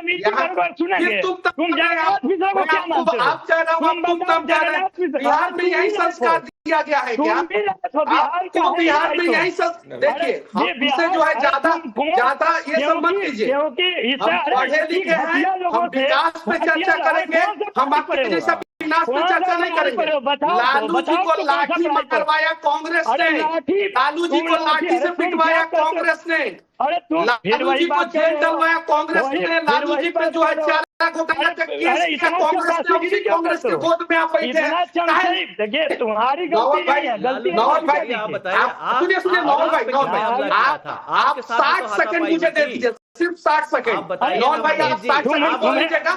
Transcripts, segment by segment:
सुनेंगे तुम जगन्नाथ मिश्रा को क्या मानते हो? आप चाह रहे हो, तुम कम कह रहे हैं। बिहार में यही संस्कार दिया गया है क्या? आपको बिहार में यही देखिए, हमसे जो है ज्यादा ये सब मत कीजिए। हम पढ़े लिखे हैं, हम विकास पे चर्चा करेंगे, हम आपके जैसा विनाश पे चर्चा नहीं करेंगे। लालू जी को लाठी मारवाया कांग्रेस ने, लालू जी को लाठी से पिटवाया कांग्रेस ने, लालू जी को जेल डलवाया कांग्रेस ने, लालू जी पे जो है चारा घोटाला का केस किया कांग्रेस ने, उसी कांग्रेस के गोद में आप बैठे हैं। देखिए तुम्हारी गलती नहीं है, गलती नौल भाई सुनिए नौल भाई आप 60 सेकंड मुझे दे दीजिए, सिर्फ 60 सेकंड। नौल भाई आप 60 सेकंड बोल लीजिएगा।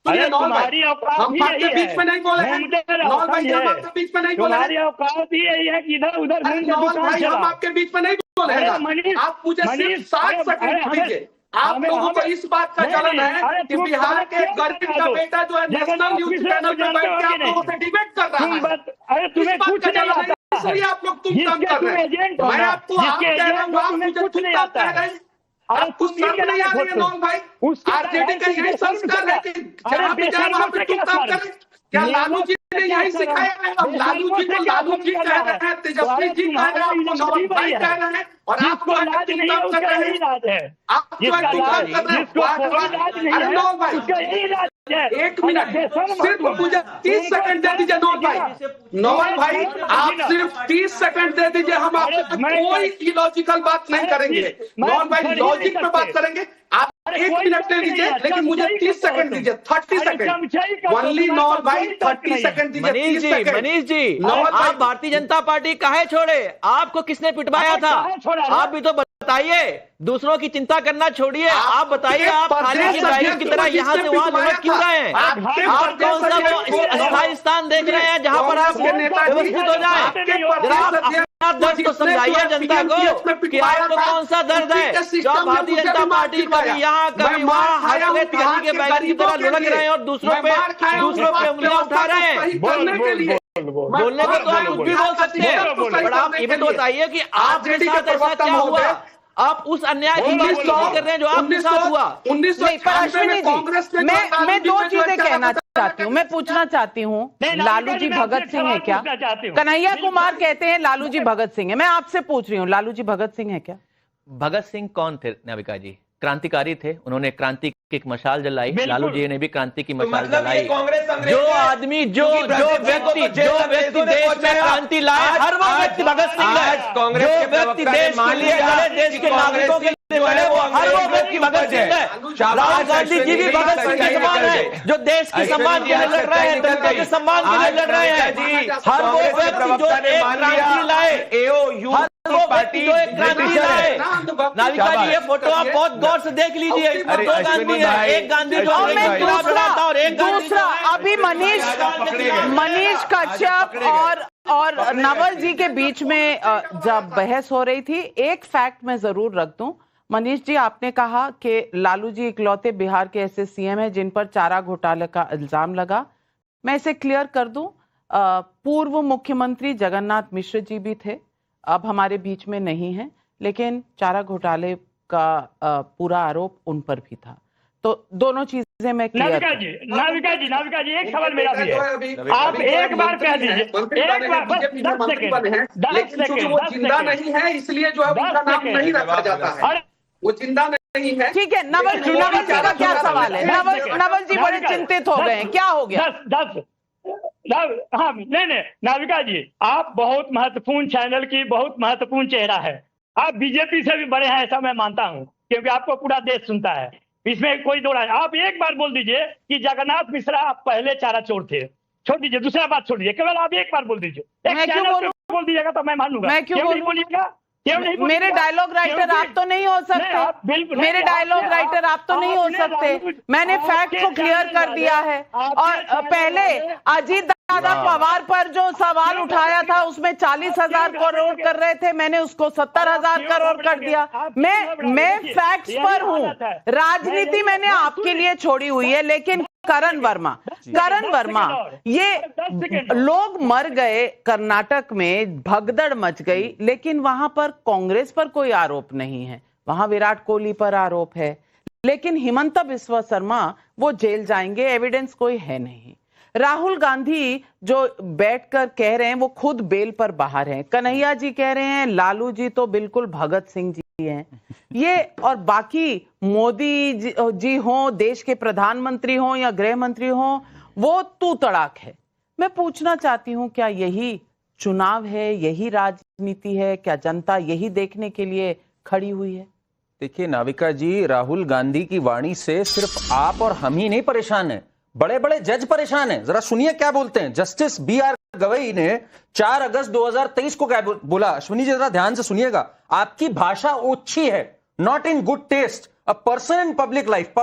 नौल भाई हम आपके बीच में नहीं बोले हैं, नौल भाई हम आपके बीच में नहीं बोले हैं, औकात ही यही है कि इधर उधर नौल भाई हम आपके बीच में नहीं बोले हैं। आप मुझे सिर्फ 60 सेकंड दीजिए। आप लोगों को इस बात का चलन है कि बिहार के गरीब का बेटा जो है नेशनल न्यूज चैनल पे बैठ के आप लोगों से डिबेट कर रहा है। अरे तुम्हें कुछ नहीं आता, इसलिए आप लोग तुम कम कर रहे हैं। मैं आपको आप कह रहा हूँ, आप मुझे कुछ नहीं आता है। आपको शर्म नहीं आ रही है नौल भाई? आरजेडी का यही संस्कार है कि जहाँ पे जाए वहाँ पे तुम काम करें। क्या लालू जी ने यही सिखाया है? अब लालू जी को लालू जी कह रहे हैं, तेजस्वी जी कह रहे हैं, नौल भाई कह रहे हैं, और आप जो है तुम काम कर रहे हैं। आप जो है तुम काम कर रहे हैं। अरे नौल भाई एक मिनट, सिर्फ मुझे 30 सेकंड दे दीजिए नौल भाई। नौल भाई आप सिर्फ 30 सेकंड दे दीजिए, हम आपसे कोई इलॉजिकल बात नहीं करेंगे। नौल भाई लॉजिक पे बात करेंगे। आप 1 मिनट ले लीजिए, लेकिन मुझे 30 सेकंड दीजिए, 30 सेकंड ओनली। नौल भाई 30 सेकंड दीजिए। मनीष जी आप भारतीय जनता पार्टी काहे छोड़े? आपको किसने पिटवाया था? आप भी तो बताइए, दूसरों की चिंता करना छोड़िए, आप बताइए। आप खाली की बैरियर की तरह यहाँ से वहाँ लुढ़क क्यों रहे हैं? आप कौन सा वो अस्थायी स्थान देख रहे हैं जहाँ पर आप व्यवस्थित हो जाए? जरा आप अपना दर्द तो समझाइए जनता को कि आपको कौन सा दर्द है जो आप भारतीय जनता पार्टी कभी यहाँ कभी वहाँ हर थाली के बैरियर की तरह लुढ़क रहे हैं और दूसरों पे उंगलियां उठा रहे हैं। बोलने को तो आप कुछ भी बोल सकते हैं, पर आप ये भी तो बताइए कि आपके साथ ऐसा क्या हुआ? आप उस अन्याय की बात कर रहे हैं जो आपके साथ हुआ। 1998 में मैं 2 चीजें कहना चाहती हूँ, मैं पूछना चाहती हूँ, लालू जी भगत सिंह है क्या? कन्हैया कुमार कहते हैं लालू जी भगत सिंह है, मैं आपसे पूछ रही हूँ लालू जी भगत सिंह है क्या? भगत सिंह कौन थे नाविका जी? क्रांतिकारी थे, उन्होंने क्रांति की एक मशाल जलाई। लालू जी ने भी क्रांति की मशाल जलाई। जो आदमी जो व्यक्ति देश में क्रांति लाए, हर वो व्यक्ति भगत सिंह है। जो व्यक्ति देश के लिए लड़े, देश के नागरिकों के लिए लड़े, वो हर वो व्यक्ति भगत सिंह है। राहुल गांधी जी भी भगत सिंह के समान है, जो देश के सम्मान के लिए लड़ रहे हैं, जनता के सम्मान के लिए लड़ रहे हैं। हर वो व्यक्ति जो एक क्रांति लाए, वो पार्टी जो एक क्रांति लाए। नाविका जी ये फोटो आप बहुत गौर से देख लीजिए, इसमें 2 गांधी है, एक गांधी जो और एक दूसरा। अभी मनीष कश्यप और नवल जी के बीच में जब बहस हो रही थी, एक फैक्ट मैं जरूर रख दूं। मनीष जी आपने कहा कि लालू जी इकलौते बिहार के ऐसे सीएम हैं जिन पर चारा घोटाले का इल्जाम लगा। मैं इसे क्लियर कर दूं, पूर्व मुख्यमंत्री जगन्नाथ मिश्र जी भी थे, अब हमारे बीच में नहीं है, लेकिन चारा घोटाले का पूरा आरोप उन पर भी था। तो दोनों चीजें मैं क्लियर। नाविका जी एक सवाल मेरा भी है, आप एक बार कह दीजिए, एक बार बस 10 सेकंड। वो जिंदा नहीं है इसलिए जो है उनका नाम नहीं रखा जाता है, वो जिंदा नहीं है। ठीक है, नवल जी का क्या सवाल है? नवल जी बड़े चिंतित हो गए हैं, क्या हो गया? 10 हाँ नहीं नाविका जी आप बहुत महत्वपूर्ण चैनल की बहुत महत्वपूर्ण चेहरा है। आप बीजेपी से भी बड़े हैं ऐसा मैं मानता हूं, क्योंकि आपको पूरा देश सुनता है, इसमें कोई दो राय। आप एक बार बोल दीजिए कि जगन्नाथ मिश्रा आप पहले चारा चोर थे, छोड़ दीजिए, दूसरा बात छोड़ दीजिए, केवल आप एक बार बोल दीजिए। एक चैनल पे बोल दीजिएगा तो मैं मानूंगा। मैं क्यों बोलिएगा? मेरे डायलॉग राइटर आप तो नहीं हो सकते, मेरे डायलॉग राइटर आप तो नहीं हो सकते। मैंने फैक्ट को क्लियर कर दिया है। और पहले अजीत दादा पवार पर जो सवाल उठाया था उसमें 40,000 करोड़ कर रहे थे, मैंने उसको 70,000 करोड़ कर दिया। मैं फैक्ट्स पर हूँ, राजनीति मैंने आपके लिए छोड़ी हुई है। लेकिन करण वर्मा ये लोग मर गए, कर्नाटक में भगदड़ मच गई, लेकिन वहां पर कांग्रेस पर कोई आरोप नहीं है, वहां विराट कोहली पर आरोप है। लेकिन हिमंता बिस्वा शर्मा वो जेल जाएंगे, एविडेंस कोई है नहीं। राहुल गांधी जो बैठकर कह रहे हैं वो खुद बेल पर बाहर हैं। कन्हैया जी कह रहे हैं लालू जी तो बिल्कुल भगत सिंह जी हैं। ये और बाकी मोदी जी हों, देश के प्रधानमंत्री हों या गृह मंत्री हों, वो तू तड़ाक है। मैं पूछना चाहती हूं, क्या यही चुनाव है, यही राजनीति है? क्या जनता यही देखने के लिए खड़ी हुई है? देखिए नाविका जी, राहुल गांधी की वाणी से सिर्फ आप और हम ही नहीं परेशान हैं, बड़े बड़े जज परेशान हैं। जरा सुनिए क्या बोलते हैं। जस्टिस BR गवई ने 4 अगस्त 2023 को क्या बोला, अश्विनी जी जरा ध्यान से सुनिएगा। आपकी भाषा ओछी है, not in good taste. A person in public life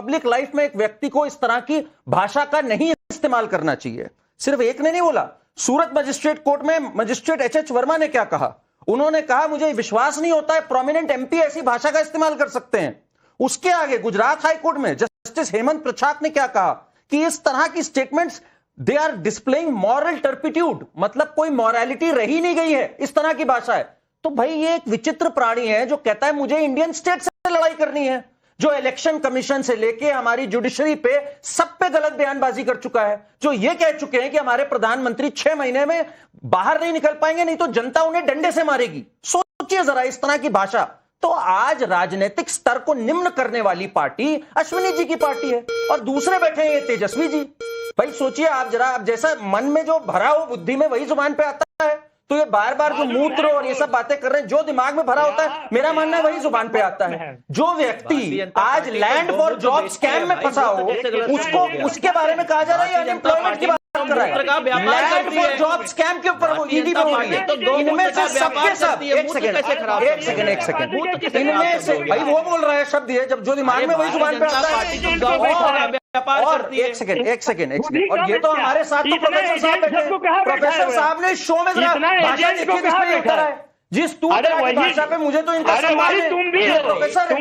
में एक व्यक्ति को इस तरह की भाषा का नहीं इस्तेमाल करना चाहिए। सिर्फ एक ने नहीं बोला, सूरत मजिस्ट्रेट कोर्ट में मजिस्ट्रेट HH वर्मा ने क्या कहा, उन्होंने कहा मुझे विश्वास नहीं होता है प्रोमिनेंट MP ऐसी भाषा का इस्तेमाल कर सकते हैं। उसके आगे गुजरात हाई कोर्ट में जस्टिस हेमंत प्रसाद ने क्या कहा कि इस तरह की statements they are displaying moral turpitude, मतलब कोई मॉरलिटी रही नहीं गई है, इस तरह की भाषा है। तो भाई ये एक विचित्र प्राणी है जो कहता है मुझे इंडियन स्टेट से लड़ाई करनी है, जो इलेक्शन कमीशन से लेके हमारी जुडिशरी पे सब पे गलत बयानबाजी कर चुका है, जो ये कह चुके हैं कि हमारे प्रधानमंत्री 6 महीने में बाहर नहीं निकल पाएंगे, नहीं तो जनता उन्हें डंडे से मारेगी। सोचिए जरा इस तरह की भाषा। तो आज राजनीतिक स्तर को निम्न करने वाली पार्टी अश्विनी जी की पार्टी है और दूसरे बैठे हैं ये तेजस्वी जी। भाई सोचिए आप जरा, अब जैसा मन में जो भरा हो बुद्धि में वही जुबान पे आता है। तो ये बार बार जो मूत्र और ये सब बातें कर रहे हैं, जो दिमाग में भरा होता है, मेरा मानना है वही जुबान पे आता है। जो व्यक्ति आज लैंड फॉर जॉब स्कैम में फंसा हो, उसको उसके बारे में कहा जा रहा है अनएम्प्लॉयमेंट की बात कर रहा है, लैंड फॉर जॉब स्कैम के ऊपर वो ईडी पे हो रही है। इनमें से सबके सब एक सेकंड इनमें से भाई वो बोल रहा है शब्द ये, जब जो दिमाग में वही जुबान पे आता है। और एक सेकंड और ये तो हमारे साथ तो प्रोफेसर साहब बैठे, प्रोफेसर साहब ने शो में भाषा देखिए किसमें लिखा है, जिस तू भाषा पे मुझे तो इनका सम्मान है। प्रोफेसर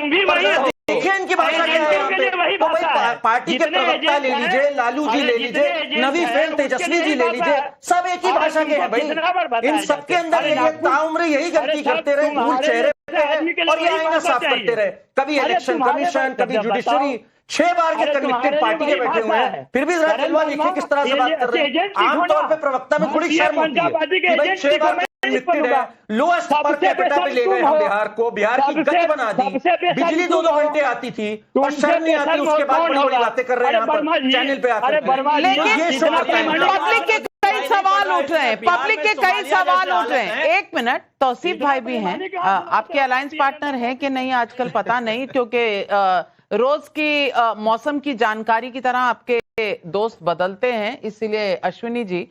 देखिए इनकी भाषा क्या है। तो भाई पार्टी के प्रवक्ता ले लीजिए, लालू जी ले लीजिए, नवी फेल तेजस्वी जी ले लीजिए, सब एक ही भाषा के हैं भाई। इन सबके अंदर ये ताउम्र यही गलती करते रहे, धूल चेहरे पे है और ये आईना साफ करते रहे। कभी इलेक्शन कमीशन, कभी जुडिशरी, 6 बार के कन्विक्टेड पार्टी के बैठे हुए हैं, फिर भी जरा जलवा देखिए किस तरह से बात कर रहे हैं। आमतौर पे प्रवक्ता में थोड़ी शर्म होती है कि भाई 6 बार कन्विक्टेड है, लोएस्ट पर कैपिटा पे ले गए हम बिहार को, बिहार की गति बना दी, बिजली 2-2 घंटे आती थी और शर्म नहीं आती, उसके बाद बड़ी बड़ी बातें कर रहे हैं यहाँ पर चैनल पे आकर। पब्लिक के कई सवाल उठ रहे हैं, पब्लिक के कई सवाल उठ रहे हैं। एक मिनट, तौसीफ भाई भी हैं, आपके अलायंस पार्टनर हैं कि नहीं आजकल पता नहीं, क्योंकि रोज की मौसम की जानकारी की तरह आपके दोस्त बदलते हैं, इसीलिए अश्विनी जी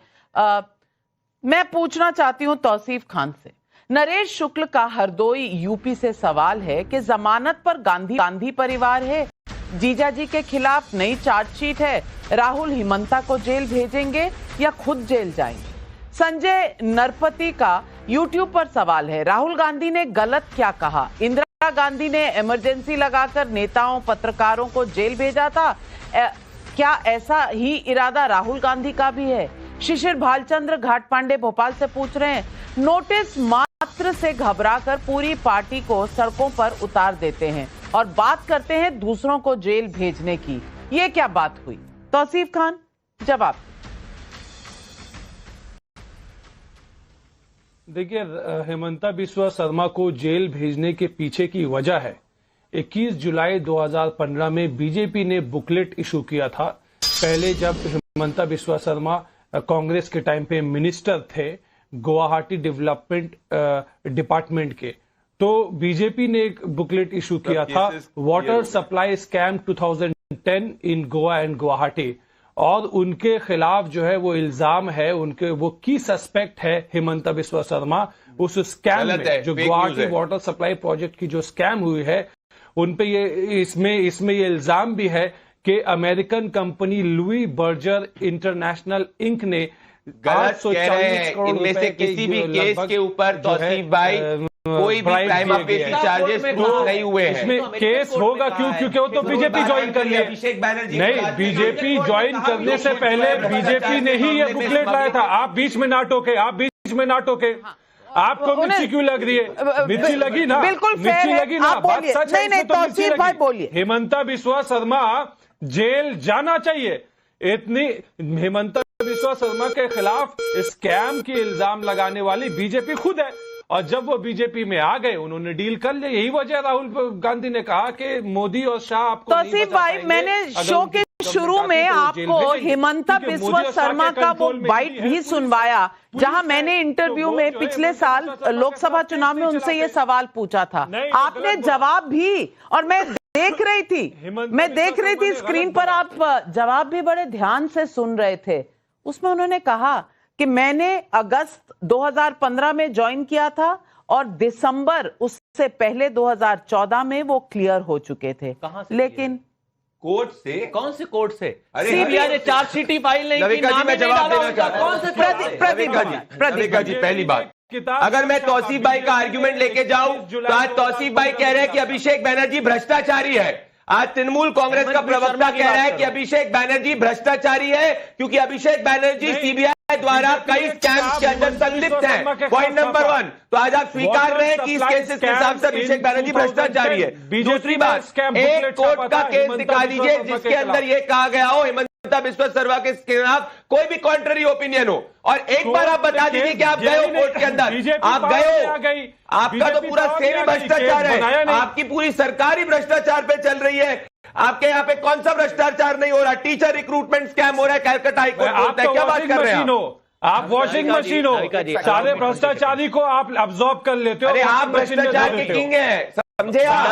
मैं पूछना चाहती हूं तौसीफ खान से। नरेश शुक्ल का हरदोई यूपी से सवाल है कि जमानत पर गांधी परिवार है, जीजा जी के खिलाफ नई चार्जशीट है, राहुल हिमंता को जेल भेजेंगे या खुद जेल जाएंगे? संजय नरपति का यूट्यूब पर सवाल है, राहुल गांधी ने गलत क्या कहा? इंदिरा गांधी ने इमरजेंसी लगाकर नेताओं पत्रकारों को जेल भेजा था, क्या ऐसा ही इरादा राहुल गांधी का भी है? शिशिर भालचंद्र घाट पांडे भोपाल से पूछ रहे हैं, नोटिस मात्र से घबराकर पूरी पार्टी को सड़कों पर उतार देते हैं और बात करते हैं दूसरों को जेल भेजने की, ये क्या बात हुई? तौसीफ खान जवाब। देखिए, हिमंता बिस्वा शर्मा को जेल भेजने के पीछे की वजह है 21 जुलाई 2015 में बीजेपी ने बुकलेट इशू किया था। पहले जब हिमंता बिस्वा शर्मा कांग्रेस के टाइम पे मिनिस्टर थे गुवाहाटी डेवलपमेंट डिपार्टमेंट के, तो बीजेपी ने एक बुकलेट इशू किया था, water supply scam 2010 in Goa and Guwahati, और उनके खिलाफ जो है वो इल्जाम है, उनके वो की सस्पेक्ट है हिमंता बिस्वा शर्मा उस स्कैम में, जो गुवाहाटी वाटर सप्लाई प्रोजेक्ट की जो स्कैम हुई है उनपे ये इसमें ये इल्जाम भी है कि American company Louis Berger International Inc ने गलत कह रहे हैं। इनमें से किसी भी केस के ऊपर तौसीफ भाई कोई भी प्राइमा फेसी चार्जेस प्रूफ नहीं हुए हैं। इसमें केस होगा क्यों? क्योंकि वो तो बीजेपी ज्वाइन कर लिया। अभिषेक बैनर्जी नहीं, बीजेपी ज्वाइन करने से पहले बीजेपी ने ही ये बुकलेट लाया था। आप बीच में ना टोके, आप बीच में ना टोके। आपको मिर्ची क्यों लग रही है? मिर्ची लगी ना, बिल्कुल मिर्ची लगी ना, बात सच है। नहीं, तौसीफ भाई बोलिए। हेमंता बिस्वा शर्मा जेल जाना चाहिए। इतनी हेमंता बिस्वा शर्मा के खिलाफ स्कैम के इल्जाम लगाने वाली बीजेपी खुद है, और जब वो बीजेपी में आ गए उन्होंने डील कर लिया। यही वजह राहुल गांधी ने कहा कि मोदी और शाह आपको तौसीफ भाई, मैंने शो के शुरू में आपको हेमंता बिस्वा शर्मा का वो बाइट भी सुनवाया जहां मैंने इंटरव्यू में पिछले साल लोकसभा चुनाव में उनसे ये सवाल पूछा था। आपने जवाब भी, और मैं देख रही थी स्क्रीन पर, आप जवाब भी बड़े ध्यान से सुन रहे थे। उसमें उन्होंने कहा कि मैंने अगस्त 2015 में ज्वाइन किया था और दिसंबर उससे पहले 2014 में वो क्लियर हो चुके थे। लेकिन कोर्ट से, कौन से कोर्ट से? सीबीआई ने चार्जशीट ही फाइल नहीं की, नाम मैं जवाब देना चाहता हूं। कौन से प्रदीप जी, पहली बात, अगर मैं तौसीफ भाई का आर्ग्यूमेंट लेके जाऊं तो आज तौसीफ भाई कह रहे हैं कि अभिषेक बैनर्जी भ्रष्टाचारी है। आज तृणमूल कांग्रेस का प्रवक्ता कह रहा है कि अभिषेक बैनर्जी भ्रष्टाचारी है क्योंकि अभिषेक बैनर्जी सीबीआई द्वारा कई स्कैम्स के अंदर संलिप्त है। पॉइंट नंबर 1, तो आज आप स्वीकार रहे हैं कि इस केसेस के हिसाब से अभिषेक बैनर्जी भ्रष्टाचारी है। दूसरी बात, एक कोर्ट का केस दिखा दीजिए जिसके अंदर यह कहा गया हो हेमंता बिस्वा शर्मा के खिलाफ कोई भी कॉन्ट्ररी ओपिनियन हो, और एक बार आप बता दीजिए कि आप गए हो कोर्ट के अंदर, आप गए हो, आपका तो पूरा सेम भ्रष्टाचार है, आपकी पूरी सरकार ही भ्रष्टाचार पे चल रही है। आपके यहाँ पे कौन सा भ्रष्टाचार नहीं हो रहा? टीचर रिक्रूटमेंट स्कैम हो रहा है, कैलकाटा हाईकोर्ट बोलता है, क्या बात कर रहे हैं आप? वॉशिंग मशीन हो, सारे भ्रष्टाचारी को आप अब्सॉर्ब कर लेते हो। अरे आप भ्रष्टाचार के किंग हैं, समझे? आप